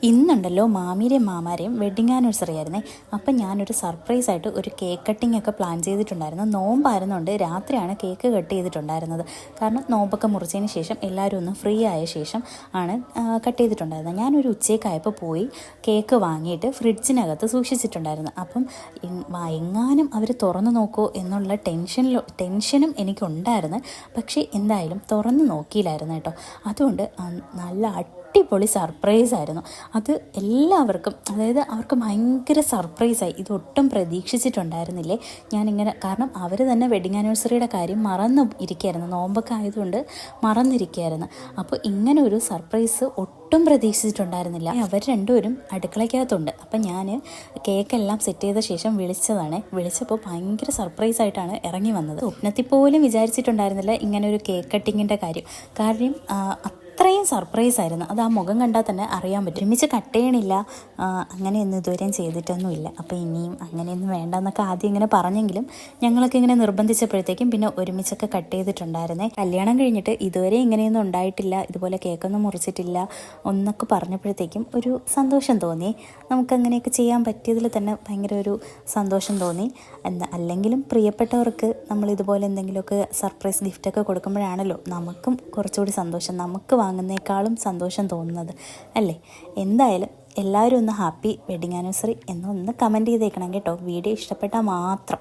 ഇന്നുണ്ടല്ലോ മാമിയുടെയും മാമാരെയും wedding anniversary ആയിരുന്നേ. അപ്പം ഞാനൊരു സർപ്രൈസായിട്ട് ഒരു കേക്ക് കട്ടിംഗ് ഒക്കെ പ്ലാൻ ചെയ്തിട്ടുണ്ടായിരുന്നു. നോമ്പായിരുന്നുകൊണ്ട് രാത്രിയാണ് കേക്ക് കട്ട് ചെയ്തിട്ടുണ്ടായിരുന്നത്. കാരണം നോമ്പൊക്കെ മുറിച്ചതിന് ശേഷം എല്ലാവരും ഒന്ന് ഫ്രീ ആയ ശേഷം ആണ് കട്ട് ചെയ്തിട്ടുണ്ടായിരുന്നത്. ഞാനൊരു ഉച്ചയ്ക്കായപ്പോൾ പോയി കേക്ക് വാങ്ങിയിട്ട് ഫ്രിഡ്ജിനകത്ത് സൂക്ഷിച്ചിട്ടുണ്ടായിരുന്നു. അപ്പം എങ്ങാനും അവർ തുറന്നു നോക്കുമോ എന്നുള്ള ടെൻഷനും എനിക്കുണ്ടായിരുന്നു. പക്ഷേ എന്തായാലും തുറന്നു നോക്കിയില്ലായിരുന്നു കേട്ടോ. അതുകൊണ്ട് നല്ല അടിപൊളി സർപ്രൈസായിരുന്നു അത്. എല്ലാവർക്കും, അതായത് അവർക്ക് ഭയങ്കര സർപ്രൈസായി. ഇതൊട്ടും പ്രതീക്ഷിച്ചിട്ടുണ്ടായിരുന്നില്ലേ ഞാനിങ്ങനെ. കാരണം അവർ തന്നെ വെഡ്ഡിങ് ആനിവേഴ്സറിയുടെ കാര്യം മറന്നു ഇരിക്കുകയായിരുന്നു, നോമ്പൊക്കെ ആയതുകൊണ്ട് മറന്നിരിക്കുകയായിരുന്നു. അപ്പോൾ ഇങ്ങനെ ഒരു സർപ്രൈസ് ഒട്ടും പ്രതീക്ഷിച്ചിട്ടുണ്ടായിരുന്നില്ല. അവർ രണ്ടുപേരും അടുക്കളയ്ക്കകത്തുണ്ട്. അപ്പം ഞാൻ കേക്കെല്ലാം സെറ്റ് ചെയ്ത ശേഷം വിളിച്ചപ്പോൾ ഭയങ്കര സർപ്രൈസായിട്ടാണ് ഇറങ്ങി വന്നത്. സ്വപ്നത്തിൽ പോലും വിചാരിച്ചിട്ടുണ്ടായിരുന്നില്ല ഇങ്ങനെ ഒരു കേക്ക് കട്ടിങ്ങിൻ്റെ കാര്യം. കാരണം അത്രയും സർപ്രൈസായിരുന്നു. അത് ആ മുഖം കണ്ടാൽ തന്നെ അറിയാൻ പറ്റും. ഒരുമിച്ച് കട്ട് ചെയ്യണില്ല, അങ്ങനെയൊന്നും ഇതുവരെയും ചെയ്തിട്ടൊന്നുമില്ല. അപ്പോൾ ഇനിയും അങ്ങനെയൊന്നും വേണ്ടെന്നൊക്കെ ആദ്യം ഇങ്ങനെ പറഞ്ഞെങ്കിലും ഞങ്ങളൊക്കെ ഇങ്ങനെ നിർബന്ധിച്ചപ്പോഴത്തേക്കും പിന്നെ ഒരുമിച്ചൊക്കെ കട്ട് ചെയ്തിട്ടുണ്ടായിരുന്നേ. കല്യാണം കഴിഞ്ഞിട്ട് ഇതുവരെ ഇങ്ങനെയൊന്നും ഉണ്ടായിട്ടില്ല, ഇതുപോലെ കേക്കൊന്നും മുറിച്ചിട്ടില്ല ഒന്നൊക്കെ പറഞ്ഞപ്പോഴത്തേക്കും ഒരു സന്തോഷം തോന്നി. നമുക്കങ്ങനെയൊക്കെ ചെയ്യാൻ പറ്റിയതിൽ തന്നെ ഭയങ്കര ഒരു സന്തോഷം തോന്നി. അല്ലെങ്കിലും പ്രിയപ്പെട്ടവർക്ക് നമ്മൾ ഇതുപോലെ എന്തെങ്കിലുമൊക്കെ സർപ്രൈസ് ഗിഫ്റ്റൊക്കെ കൊടുക്കുമ്പോഴാണല്ലോ നമുക്കും കുറച്ചുകൂടി സന്തോഷം, നമുക്ക് വാങ്ങുന്നേക്കാളും സന്തോഷം തോന്നുന്നത് അല്ലേ. എന്തായാലും എല്ലാവരും ഒന്ന് ഹാപ്പി വെഡ്ഡിങ് ആനിവേഴ്സറി എന്നൊന്ന് കമൻറ്റ് ചെയ്തേക്കണം കേട്ടോ. വീഡിയോ ഇഷ്ടപ്പെട്ടാൽ മാത്രം.